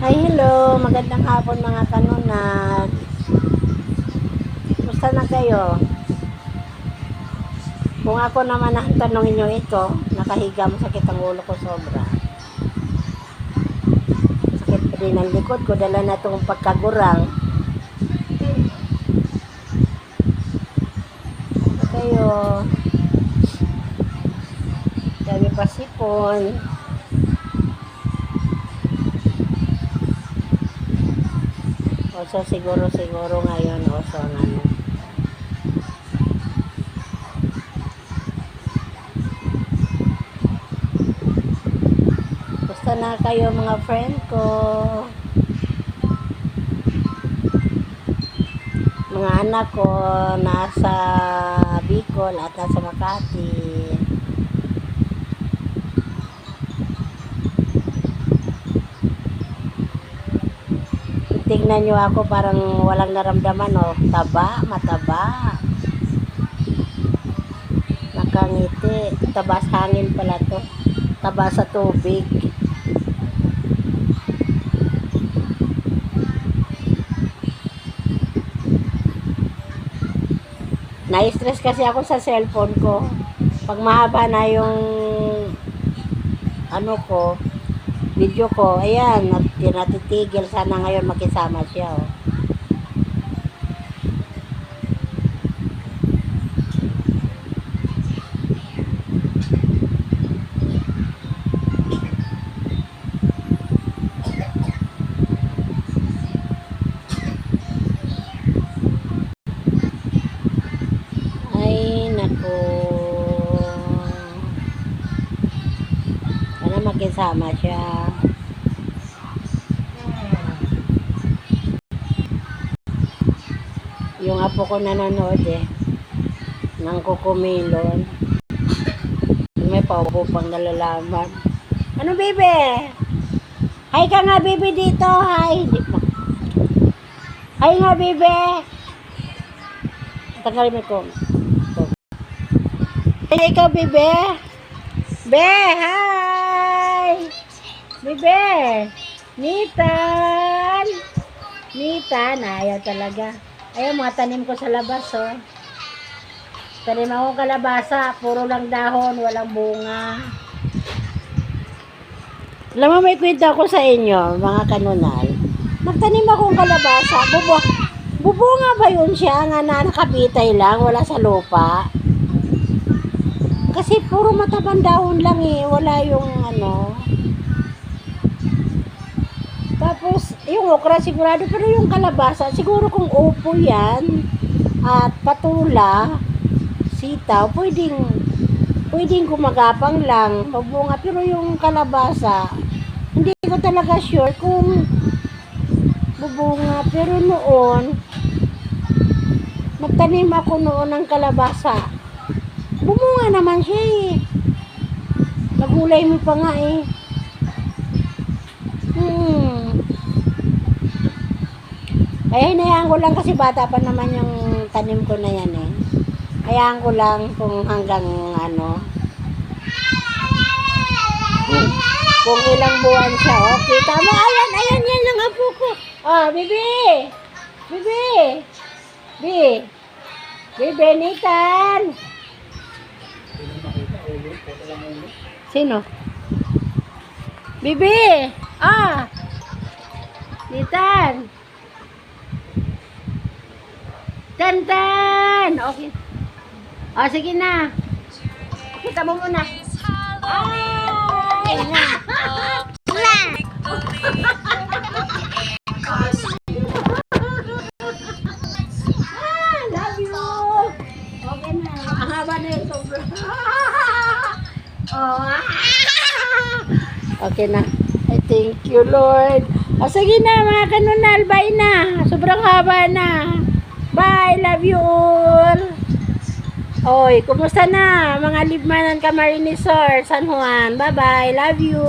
Hi, hello. Magandang hapon mga kanunag. Kumusta na kayo? Kung ako naman ang tanongin nyo ito, nakahiga, masakit ang ulo ko sobra. Sakit pa din ang likod ko, dala na itong pagkagurang. Kayo, dami pa sipon. So siguro ngayon also ano. Basta na kayo mga friend ko. Mga anak ko nasa Bicol at nasa Makati. Tingnan nyo ako parang walang naramdaman, oh. Mataba. Nakangiti. Taba sa hangin pala to. Taba sa tubig. Na-stress kasi ako sa cellphone ko. Pag mahaba na yung ano ko, video ko, ayan, natitigil. Sana ngayon makisama siya, oh. Ay, naku. Sana makisama siya. Yung apo ko nanonood ng Kukumilon. May paupo pang nalalaman. Ano, bebe? Hi ka nga, bebe, dito. Hi. Hi nga, bebe. Tanggalin mo ko. Hey, ikaw, bebe. Be, hi. Bebe. Nitan, ayaw talaga. Ayun, mga tanim ko sa labas, oh. Tanim ako kalabasa, puro lang dahon, walang bunga. Alam mo, may kwento ako sa inyo, mga kanunal. Nagtanim akong kalabasa, bubunga ba yun siya, nga na nakabitay lang, wala sa lupa? Kasi puro matabang dahon lang wala yung ano. Tapos, yung okra sigurado, pero yung kalabasa, siguro kung upo yan, at patula, sitaw, pwedeng gumagapang lang, mabunga, pero yung kalabasa, hindi ko talaga sure kung bubunga, pero noon, nagtanim ako noon ng kalabasa, bumunga naman siya nagulay mo pa nga Kaya hinayaan ko lang kasi bata pa naman yung tanim ko na yan Hayaan ko lang kung hanggang ano. Kung ilang buwan siya. Oh, kita mo. Ayan yan ang apo ko. Oh, bibi. Bibi, Nitan. Sino? Bibi. Nitan. Tan. Okay. Sige na. Kita mo muna. Ay! Love you. Okay na. Ang haba na yung sobra. Okay na. I thank you, Lord. Sige na, mga kanunal. Bye na. Sobrang haba na. Bye. Love you all. Oy, kumusta na mga libmanan Camarines Sur, San Juan? Bye-bye. Love you.